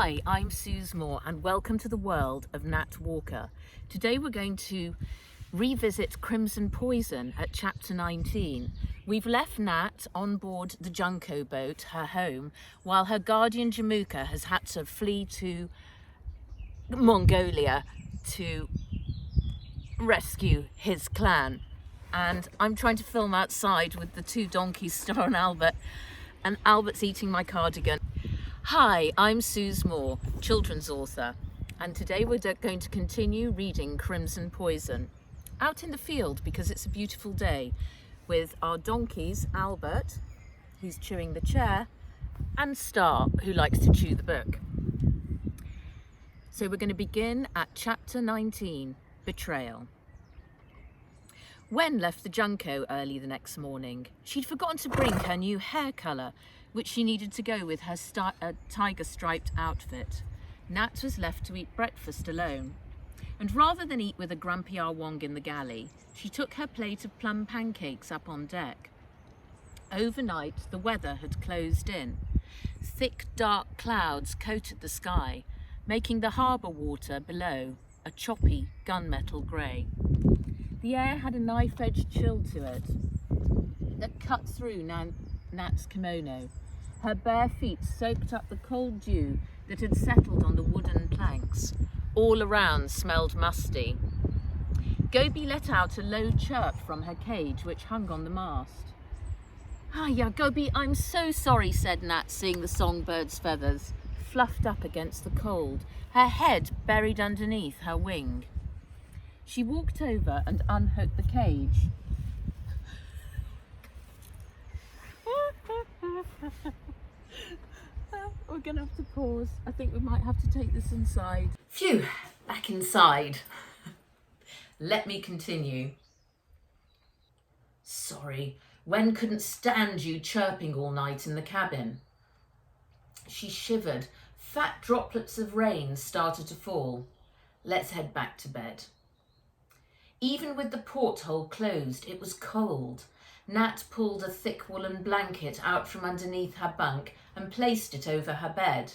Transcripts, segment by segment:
Hi, I'm Suze Moore and welcome to the world of Nat Walker. Today we're going to revisit Crimson Poison at chapter 19. We've left Nat on board the Junco boat, her home, while her guardian Jamuka has had to flee to Mongolia to rescue his clan. And I'm trying to film outside with the two donkeys, Star and Albert's eating my cardigan. Hi, I'm Suze Moore, children's author, and today we're going to continue reading Crimson Poison out in the field because it's a beautiful day with our donkeys, Albert, who's chewing the chair, and Star, who likes to chew the book. So we're going to begin at chapter 19, Betrayal. Wen left the Junco early the next morning. She'd forgotten to bring her new hair colour, which she needed to go with her tiger-striped outfit. Nat was left to eat breakfast alone. And rather than eat with a grumpy Awong in the galley, she took her plate of plum pancakes up on deck. Overnight, the weather had closed in. Thick, dark clouds coated the sky, making the harbour water below a choppy gunmetal grey. The air had a knife-edged chill to it that cut through Nat's kimono. Her bare feet soaked up the cold dew that had settled on the wooden planks. All around smelled musty. Gobi let out a low chirp from her cage, which hung on the mast. Yeah, Gobi, I'm so sorry, said Nat, seeing the songbird's feathers fluffed up against the cold, her head buried underneath her wing. She walked over and unhooked the cage. We're going to have to pause. I think we might have to take this inside. Phew, back inside. Let me continue. Sorry, Wen couldn't stand you chirping all night in the cabin. She shivered. Fat droplets of rain started to fall. Let's head back to bed. Even with the porthole closed, it was cold. Nat pulled a thick woolen blanket out from underneath her bunk and placed it over her bed.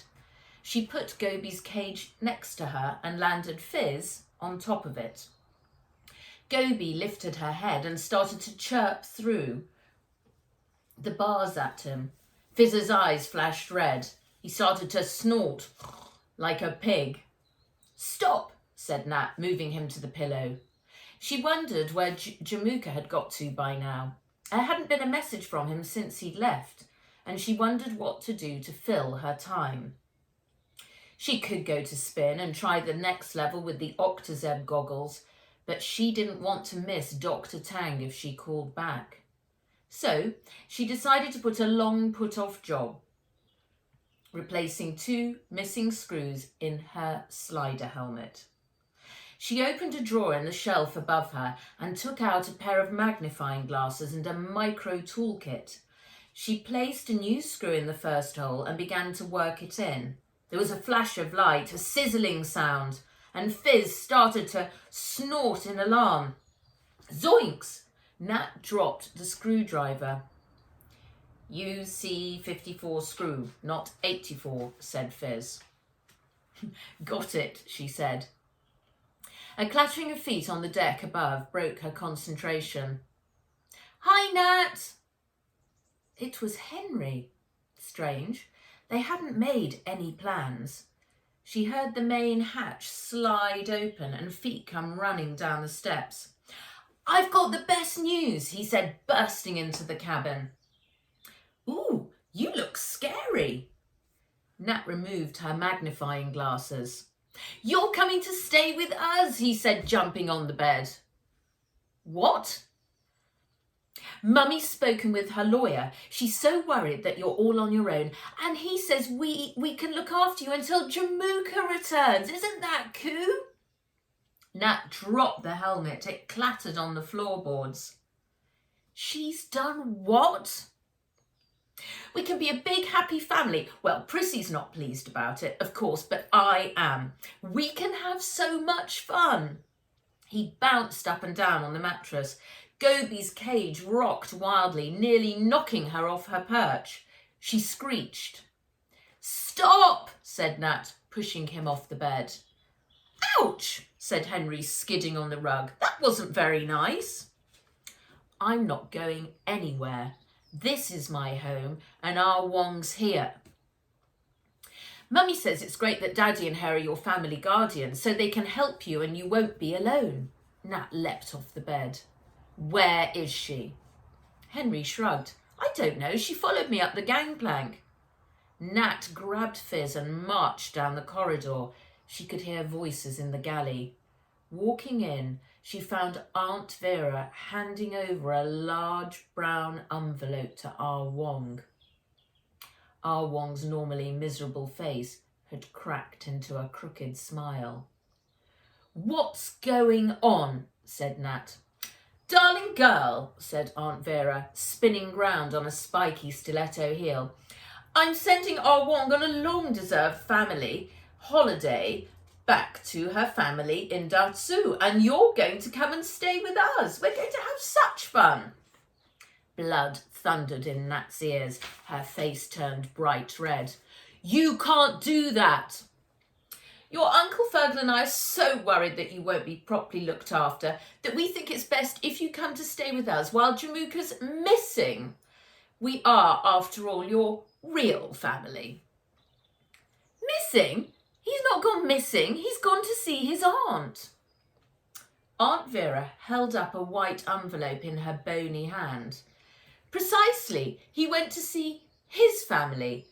She put Gobi's cage next to her and landed Fizz on top of it. Gobi lifted her head and started to chirp through the bars at him. Fizz's eyes flashed red. He started to snort like a pig. Stop, said Nat, moving him to the pillow. She wondered where Jamuka had got to by now. There hadn't been a message from him since he'd left, and she wondered what to do to fill her time. She could go to Spin and try the next level with the Octazeb goggles, but she didn't want to miss Dr. Tang if she called back. So she decided to put a long put-off job, replacing 2 missing screws in her slider helmet. She opened a drawer in the shelf above her and took out a pair of magnifying glasses and a micro toolkit. She placed a new screw in the first hole and began to work it in. There was a flash of light, a sizzling sound, and Fizz started to snort in alarm. Zoinks! Nat dropped the screwdriver. Use C54 screw, not 84, said Fizz. Got it, she said. A clattering of feet on the deck above broke her concentration. Hi, Nat! It was Henry. Strange. They hadn't made any plans. She heard the main hatch slide open and feet come running down the steps. I've got the best news, he said, bursting into the cabin. Ooh, you look scary. Nat removed her magnifying glasses. You're coming to stay with us, he said, jumping on the bed. What? Mummy's spoken with her lawyer. She's so worried that you're all on your own, and he says we can look after you until Jamuka returns. Isn't that cool? Nat dropped the helmet. It clattered on the floorboards. She's done what? We can be a big happy family. Well, Prissy's not pleased about it, of course, but I am. We can have so much fun. He bounced up and down on the mattress. Gobi's cage rocked wildly, nearly knocking her off her perch. She screeched. Stop, said Nat, pushing him off the bed. Ouch, said Henry, skidding on the rug. That wasn't very nice. I'm not going anywhere. This is my home and our Wong's here. Mummy says it's great that Daddy and her are your family guardians so they can help you and you won't be alone. Nat leapt off the bed. Where is she? Henry shrugged. I don't know. She followed me up the gangplank. Nat grabbed Fizz and marched down the corridor. She could hear voices in the galley. Walking in, she found Aunt Vera handing over a large brown envelope to Ah Wong. Ah Wong's normally miserable face had cracked into a crooked smile. What's going on? Said Nat. Darling girl, said Aunt Vera, spinning round on a spiky stiletto heel. I'm sending Ah Wong on a long-deserved family holiday back to her family in Datsu, and you're going to come and stay with us. We're going to have such fun. Blood thundered in Nat's ears. Her face turned bright red. You can't do that. Your Uncle Fergal and I are so worried that you won't be properly looked after that we think it's best if you come to stay with us while Jamuka's missing. We are, after all, your real family. Missing? He's not gone missing. He's gone to see his aunt. Aunt Vera held up a white envelope in her bony hand. Precisely. He went to see his family.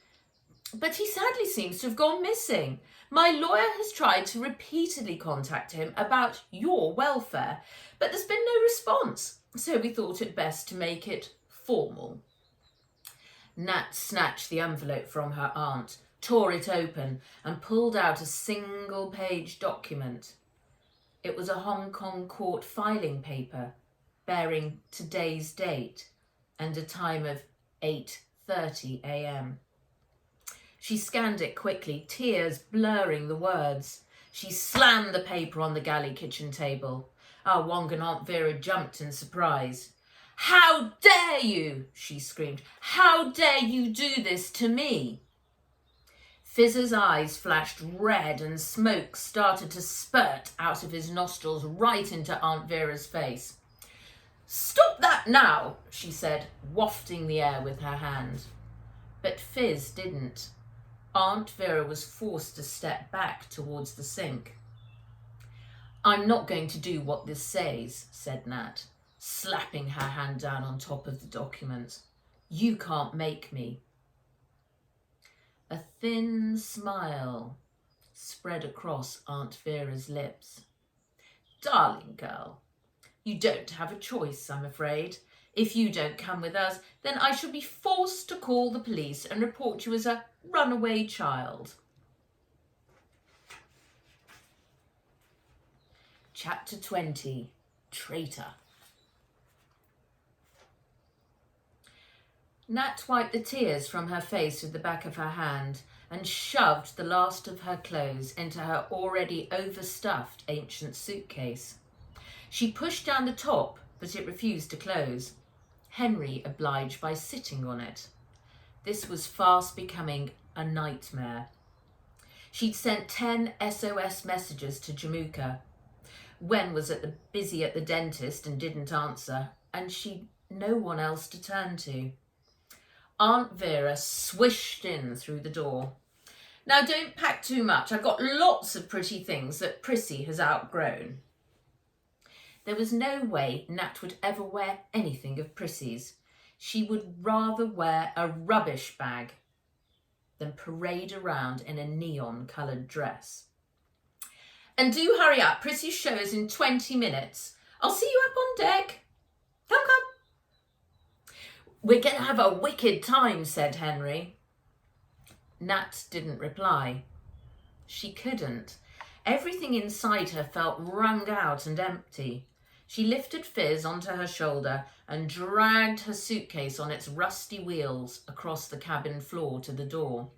But he sadly seems to have gone missing. My lawyer has tried to repeatedly contact him about your welfare, but there's been no response, so we thought it best to make it formal. Nat snatched the envelope from her aunt, tore it open, and pulled out a single-page document. It was a Hong Kong court filing paper bearing today's date and a time of 8:30 a.m. She scanned it quickly, tears blurring the words. She slammed the paper on the galley kitchen table. Ah Wong and Aunt Vera jumped in surprise. How dare you, she screamed. How dare you do this to me? Fizz's eyes flashed red and smoke started to spurt out of his nostrils right into Aunt Vera's face. Stop that now, she said, wafting the air with her hand. But Fizz didn't. Aunt Vera was forced to step back towards the sink. I'm not going to do what this says, said Nat, slapping her hand down on top of the document. You can't make me. A thin smile spread across Aunt Vera's lips. Darling girl, you don't have a choice, I'm afraid. If you don't come with us, then I shall be forced to call the police and report you as a runaway child. Chapter 20. Traitor. Nat wiped the tears from her face with the back of her hand and shoved the last of her clothes into her already overstuffed ancient suitcase. She pushed down the top, but it refused to close. Henry obliged by sitting on it. This was fast becoming a nightmare. She'd sent 10 SOS messages to Jamuka. Wen was busy at the dentist and didn't answer, and she'd no one else to turn to. Aunt Vera swished in through the door. Now don't pack too much. I've got lots of pretty things that Prissy has outgrown. There was no way Nat would ever wear anything of Prissy's. She would rather wear a rubbish bag than parade around in a neon-coloured dress. And do hurry up. Prissy's show is in 20 minutes. I'll see you up on deck. Come. We're going to have a wicked time, said Henry. Nat didn't reply. She couldn't. Everything inside her felt wrung out and empty. She lifted Fizz onto her shoulder and dragged her suitcase on its rusty wheels across the cabin floor to the door.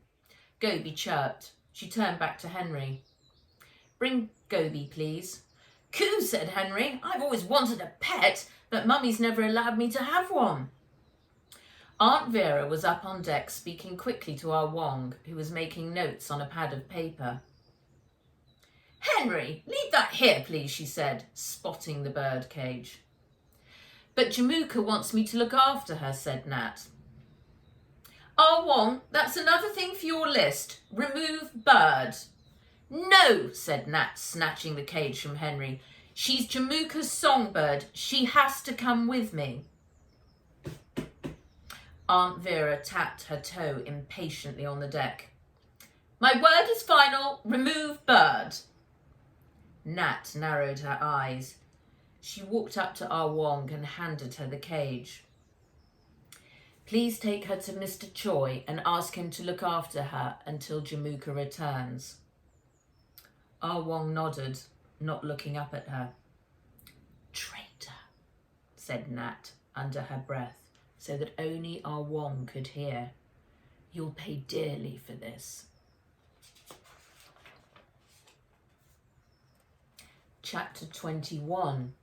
Goby chirped. She turned back to Henry. Bring Goby, please. Coo, said Henry. I've always wanted a pet, but Mummy's never allowed me to have one. Aunt Vera was up on deck speaking quickly to our Wong, who was making notes on a pad of paper. "Henry, leave that here, please," she said, spotting the bird cage. "But Jamaica wants me to look after her," said Nat. "Ah, Wong, that's another thing for your list. Remove bird." "No," said Nat, snatching the cage from Henry. "She's Jamaica's songbird. She has to come with me." Aunt Vera tapped her toe impatiently on the deck. "My word is final. Remove bird." Nat narrowed her eyes. She walked up to Ah Wong and handed her the cage. "Please take her to Mr. Choi and ask him to look after her until Jamaica returns." Ah Wong nodded, not looking up at her. "Traitor," said Nat under her breath, so that only Ah Wong could hear. "You'll pay dearly for this." Chapter 21.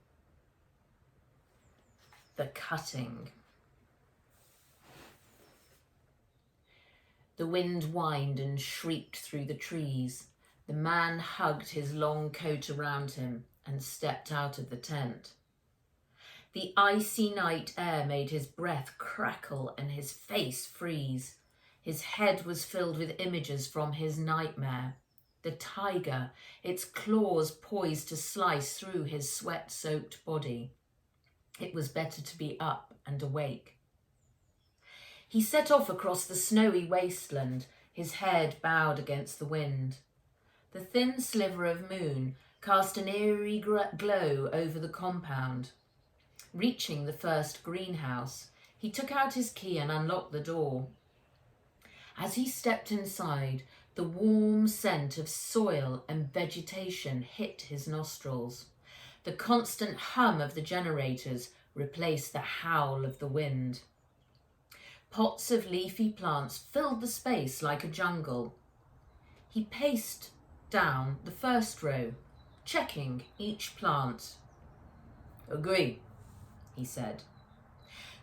The Cutting. The wind whined and shrieked through the trees. The man hugged his long coat around him and stepped out of the tent. The icy night air made his breath crackle and his face freeze. His head was filled with images from his nightmare. The tiger, its claws poised to slice through his sweat-soaked body. It was better to be up and awake. He set off across the snowy wasteland, his head bowed against the wind. The thin sliver of moon cast an eerie glow over the compound. Reaching the first greenhouse, he took out his key and unlocked the door. As he stepped inside, the warm scent of soil and vegetation hit his nostrils. The constant hum of the generators replaced the howl of the wind. Pots of leafy plants filled the space like a jungle. He paced down the first row, checking each plant. "Agree," he said.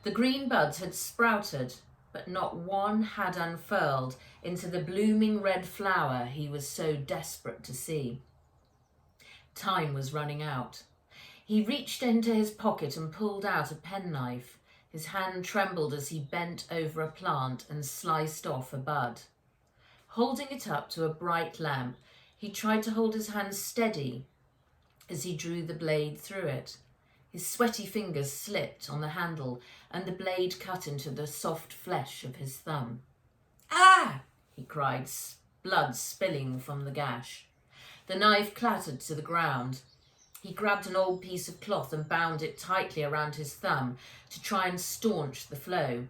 The green buds had sprouted, but not one had unfurled into the blooming red flower he was so desperate to see. Time was running out. He reached into his pocket and pulled out a penknife. His hand trembled as he bent over a plant and sliced off a bud. Holding it up to a bright lamp, he tried to hold his hand steady as he drew the blade through it. His sweaty fingers slipped on the handle and the blade cut into the soft flesh of his thumb. "Ah!" he cried, blood spilling from the gash. The knife clattered to the ground. He grabbed an old piece of cloth and bound it tightly around his thumb to try and staunch the flow.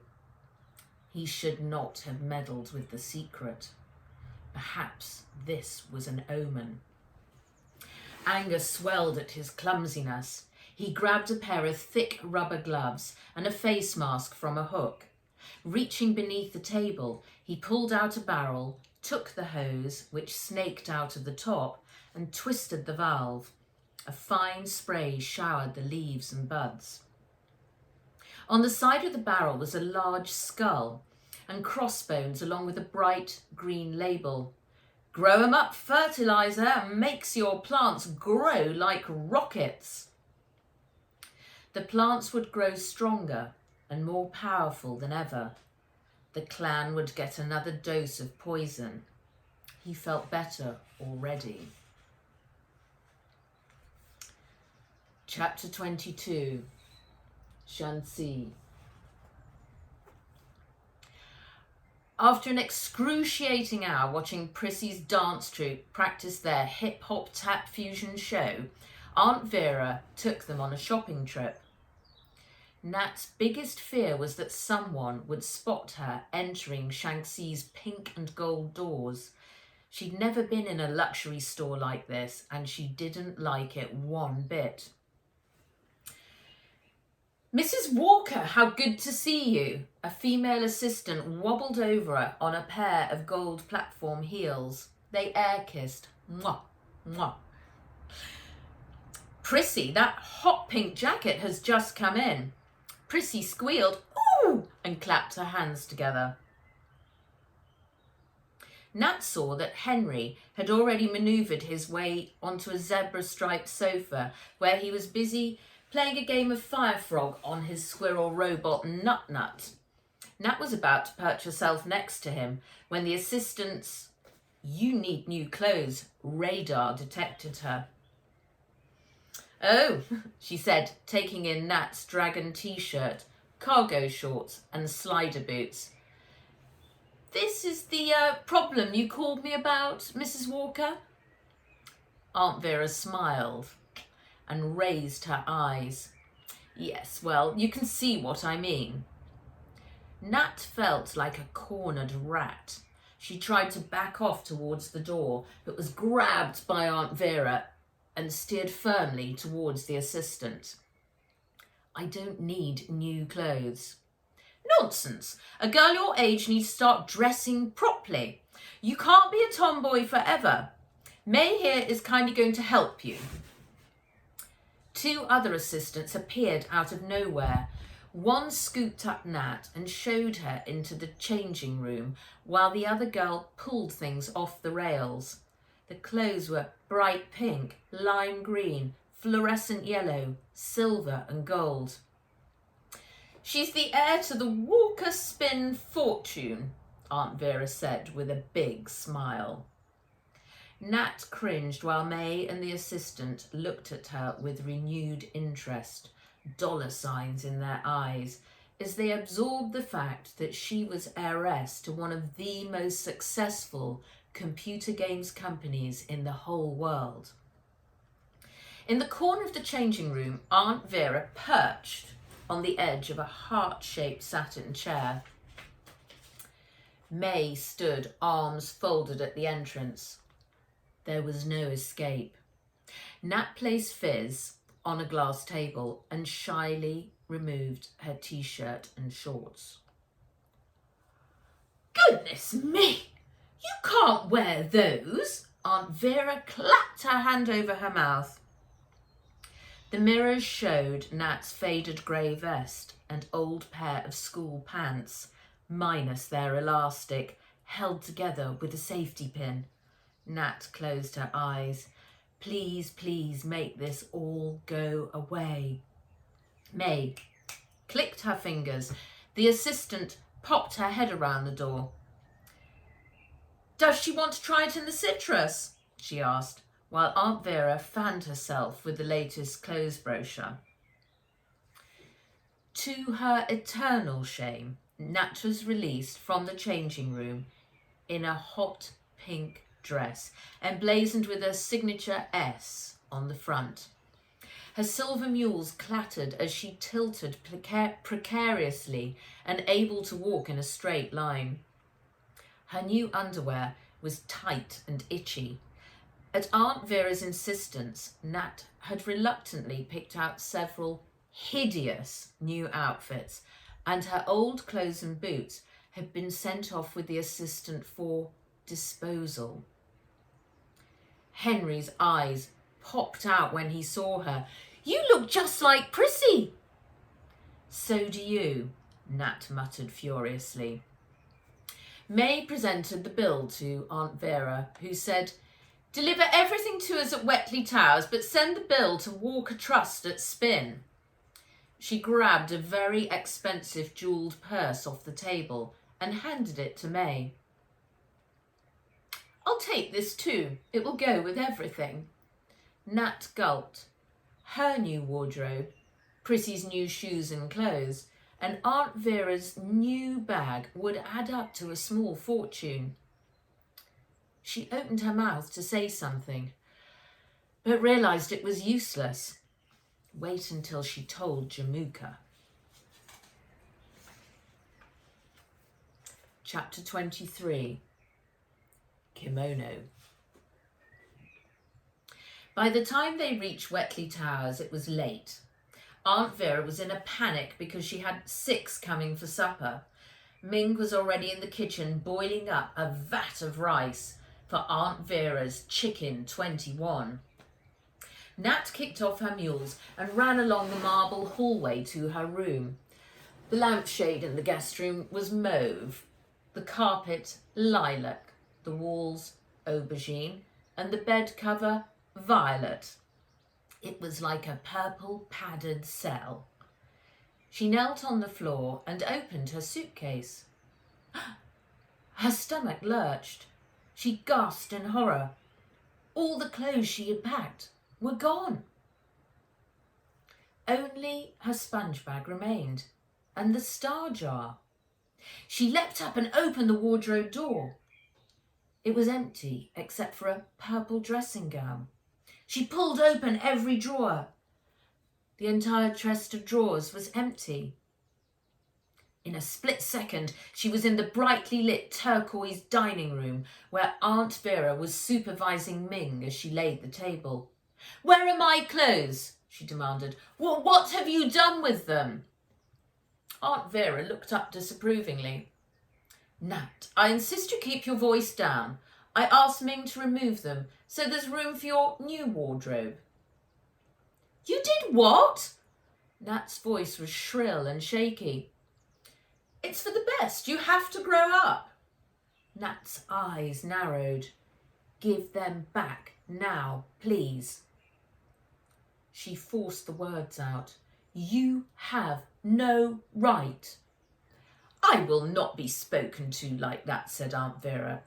He should not have meddled with the secret. Perhaps this was an omen. Anger swelled at his clumsiness. He grabbed a pair of thick rubber gloves and a face mask from a hook. Reaching beneath the table, he pulled out a barrel, took the hose, which snaked out of the top, and twisted the valve. A fine spray showered the leaves and buds. On the side of the barrel was a large skull and crossbones along with a bright green label. "Grow 'em up fertilizer makes your plants grow like rockets." The plants would grow stronger and more powerful than ever. The clan would get another dose of poison. He felt better already. Chapter 22. Shanxi. After an excruciating hour watching Prissy's dance troupe practice their hip-hop tap fusion show, Aunt Vera took them on a shopping trip. Nat's biggest fear was that someone would spot her entering Shanxi's pink and gold doors. She'd never been in a luxury store like this, and she didn't like it one bit. "Mrs. Walker, how good to see you." A female assistant wobbled over her on a pair of gold platform heels. They air-kissed. Mwah, mwah. "Prissy, that hot pink jacket has just come in." Prissy squealed, "Ooh!" and and clapped her hands together. Nat saw that Henry had already manoeuvred his way onto a zebra-striped sofa where he was busy playing a game of Fire Frog on his squirrel robot Nut. Nat was about to perch herself next to him when the assistant's "You need new clothes" radar detected her. "Oh," she said, taking in Nat's dragon t-shirt, cargo shorts and slider boots. "This is the problem you called me about, Mrs. Walker?" Aunt Vera smiled and raised her eyes. "Yes, well, you can see what I mean." Nat felt like a cornered rat. She tried to back off towards the door, but was grabbed by Aunt Vera and steered firmly towards the assistant. "I don't need new clothes." "Nonsense. A girl your age needs to start dressing properly. You can't be a tomboy forever. May here is kindly going to help you." Two other assistants appeared out of nowhere. One scooped up Nat and showed her into the changing room, while the other girl pulled things off the rails. The clothes were bright pink, lime green, fluorescent yellow, silver and gold. "She's the heir to the Walker Spin fortune," Aunt Vera said with a big smile. Nat cringed while May and the assistant looked at her with renewed interest, dollar signs in their eyes, as they absorbed the fact that she was heiress to one of the most successful computer games companies in the whole world. In the corner of the changing room, Aunt Vera perched on the edge of a heart-shaped satin chair. May stood, arms folded at the entrance. There was no escape. Nat placed Fizz on a glass table and shyly removed her t-shirt and shorts. "Goodness me! You can't wear those!" Aunt Vera clapped her hand over her mouth. The mirrors showed Nat's faded grey vest and old pair of school pants, minus their elastic, held together with a safety pin. Nat closed her eyes. "Please, please make this all go away." May clicked her fingers. The assistant popped her head around the door. "Does she want to try it in the citrus?" she asked, while Aunt Vera fanned herself with the latest clothes brochure. To her eternal shame, Nat was released from the changing room in a hot pink dress, emblazoned with a signature S on the front. Her silver mules clattered as she tilted precariously and able to walk in a straight line. Her new underwear was tight and itchy. At Aunt Vera's insistence, Nat had reluctantly picked out several hideous new outfits, and her old clothes and boots had been sent off with the assistant for disposal. Henry's eyes popped out when he saw her. "You look just like Prissy." "So do you," Nat muttered furiously. May presented the bill to Aunt Vera, who said, "Deliver everything to us at Wetley Towers, but send the bill to Walker Trust at Spin." She grabbed a very expensive jewelled purse off the table and handed it to May. "I'll take this too. It will go with everything." Nat gulped. Her new wardrobe, Prissy's new shoes and clothes, and Aunt Vera's new bag would add up to a small fortune. She opened her mouth to say something, but realised it was useless. Wait until she told Jamuka. Chapter 23. Kimono. By the time they reached Wetley Towers, it was late. Aunt Vera was in a panic because she had 6 coming for supper. Ming was already in the kitchen boiling up a vat of rice for Aunt Vera's chicken 21. Nat kicked off her mules and ran along the marble hallway to her room. The lampshade in the guest room was mauve, the carpet lilac, the walls aubergine, and the bed cover violet. It was like a purple padded cell. She knelt on the floor and opened her suitcase. Her stomach lurched. She gasped in horror. All the clothes she had packed were gone. Only her sponge bag remained, and the star jar. She leapt up and opened the wardrobe door. It was empty except for a purple dressing gown. She pulled open every drawer. The entire chest of drawers was empty. In a split second, she was in the brightly lit turquoise dining room where Aunt Vera was supervising Ming as she laid the table. "Where are my clothes?" she demanded. What have you done with them?" Aunt Vera looked up disapprovingly. "Nat, I insist you keep your voice down. I asked Ming to remove them, so there's room for your new wardrobe." "You did what?" Nat's voice was shrill and shaky. "It's for the best. You have to grow up." Nat's eyes narrowed. "Give them back now, please." She forced the words out. "You have no right." "I will not be spoken to like that," said Aunt Vera.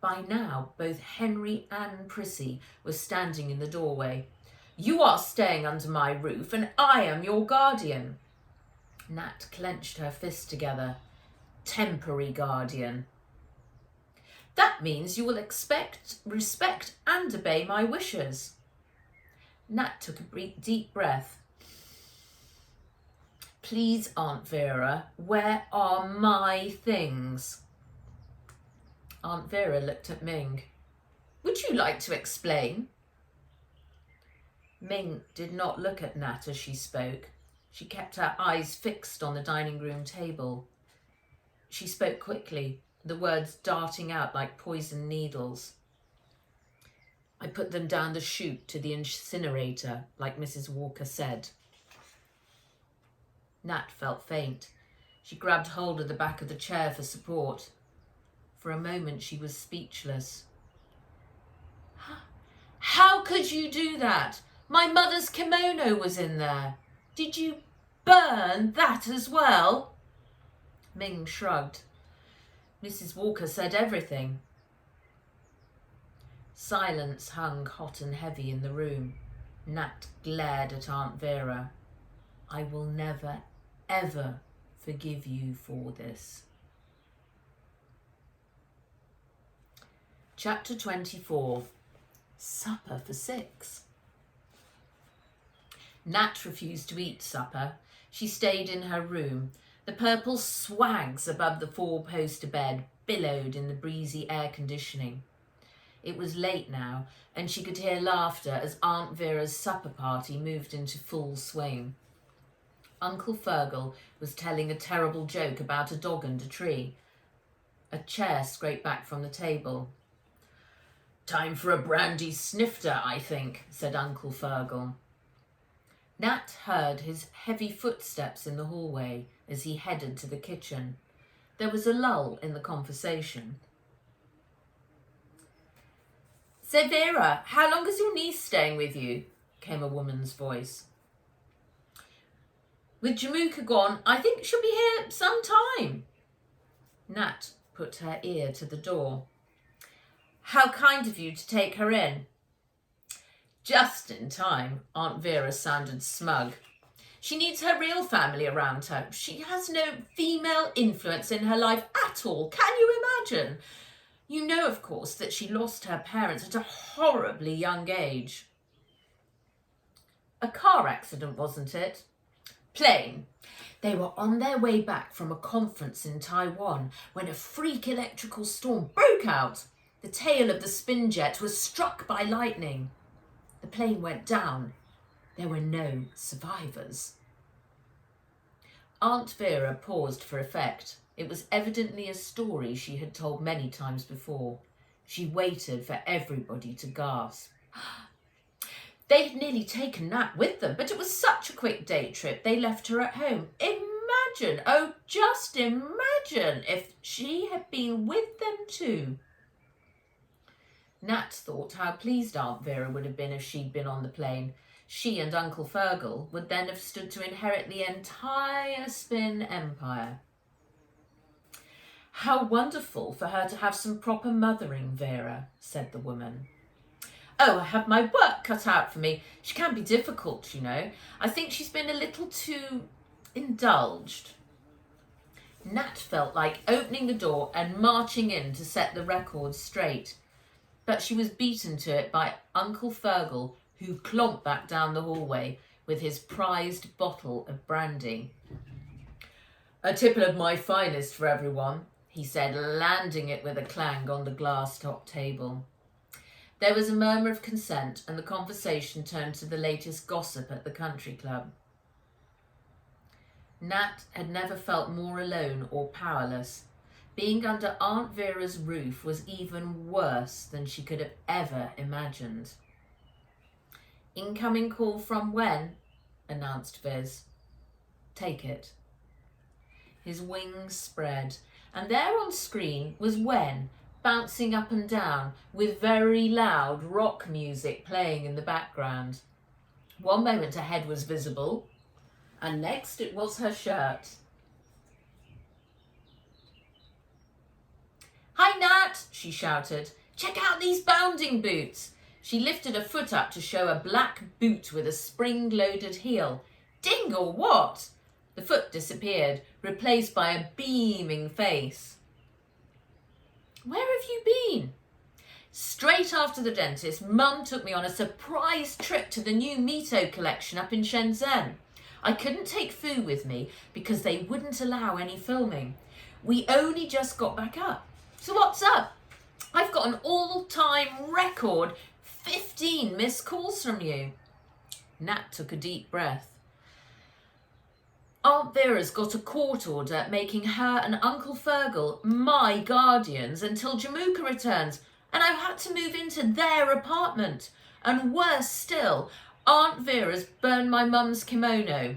By now, both Henry and Prissy were standing in the doorway. "You are staying under my roof and I am your guardian." Nat clenched her fists together. "Temporary guardian." "That means you will expect, respect and obey my wishes." Nat took a deep breath. "Please, Aunt Vera, where are my things?" Aunt Vera looked at Ming. "Would you like to explain?" Ming did not look at Nat as she spoke. She kept her eyes fixed on the dining room table. She spoke quickly, the words darting out like poisoned needles. "I put them down the chute to the incinerator, like Mrs. Walker said." Nat felt faint. She grabbed hold of the back of the chair for support. For a moment she was speechless. "How could you do that? My mother's kimono was in there. Did you burn that as well?" Ming shrugged. "Mrs. Walker said everything." Silence hung hot and heavy in the room. Nat glared at Aunt Vera. "I will never, ever forgive you for this." Chapter 24. Supper for 6. Nat refused to eat supper. She stayed in her room. The purple swags above the four-poster bed billowed in the breezy air conditioning. It was late now, and she could hear laughter as Aunt Vera's supper party moved into full swing. Uncle Fergal was telling a terrible joke about a dog and a tree. A chair scraped back from the table. "Time for a brandy snifter, I think," said Uncle Fergal. Nat heard his heavy footsteps in the hallway as he headed to the kitchen. There was a lull in the conversation. "So Vera, how long is your niece staying with you?" came a woman's voice. "With Jamuka gone, I think she'll be here some time." Nat put her ear to the door. "How kind of you to take her in." "Just in time." Aunt Vera sounded smug. "She needs her real family around her. She has no female influence in her life at all. Can you imagine? You know, of course, that she lost her parents at a horribly young age." "A car accident, wasn't it?" "Plane. They were on their way back from a conference in Taiwan when a freak electrical storm broke out. The tail of the spin jet was struck by lightning. The plane went down. There were no survivors." Aunt Vera paused for effect. It was evidently a story she had told many times before. She waited for everybody to gasp. "They'd nearly taken Nat with them, but it was such a quick day trip they left her at home. Imagine imagine, oh, just imagine if she had been with them too. Nat thought how pleased Aunt Vera would have been if she'd been on the plane. She and Uncle Fergal would then have stood to inherit the entire Spin Empire. How wonderful for her to have some proper mothering, Vera, said the woman. Oh, I have my work cut out for me. She can be difficult, you know. I think she's been a little too indulged. Nat felt like opening the door and marching in to set the record straight. But she was beaten to it by Uncle Fergal, who clomped back down the hallway with his prized bottle of brandy. A tipple of my finest for everyone, he said, landing it with a clang on the glass-topped table. There was a murmur of consent, and the conversation turned to the latest gossip at the country club. Nat had never felt more alone or powerless. Being under Aunt Vera's roof was even worse than she could have ever imagined. Incoming call from Wen, announced Viz. Take it. His wings spread, and there on screen was Wen, bouncing up and down with very loud rock music playing in the background. One moment her head was visible, and next it was her shirt. Hi, Nat, she shouted. Check out these bounding boots. She lifted a foot up to show a black boot with a spring-loaded heel. Ding or what? The foot disappeared, replaced by a beaming face. Where have you been? Straight after the dentist, Mum took me on a surprise trip to the new Mito collection up in Shenzhen. I couldn't take Fu with me because they wouldn't allow any filming. We only just got back up. So what's up? I've got an all-time record 15 missed calls from you. Nat took a deep breath. Aunt Vera's got a court order making her and Uncle Fergal my guardians until Jamuka returns, and I've had to move into their apartment. And worse still, Aunt Vera's burned my mum's kimono.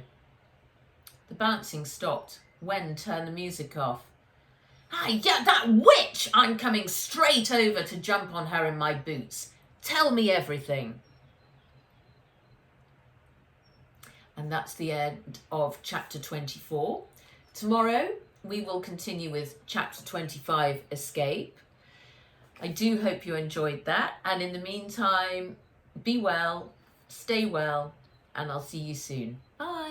The bouncing stopped. Wen turned the music off. Hey, yeah, that witch! I'm coming straight over to jump on her in my boots. Tell me everything. And that's the end of chapter 24. Tomorrow we will continue with chapter 25, Escape. I do hope you enjoyed that. And in the meantime, be well, stay well, and I'll see you soon. Bye.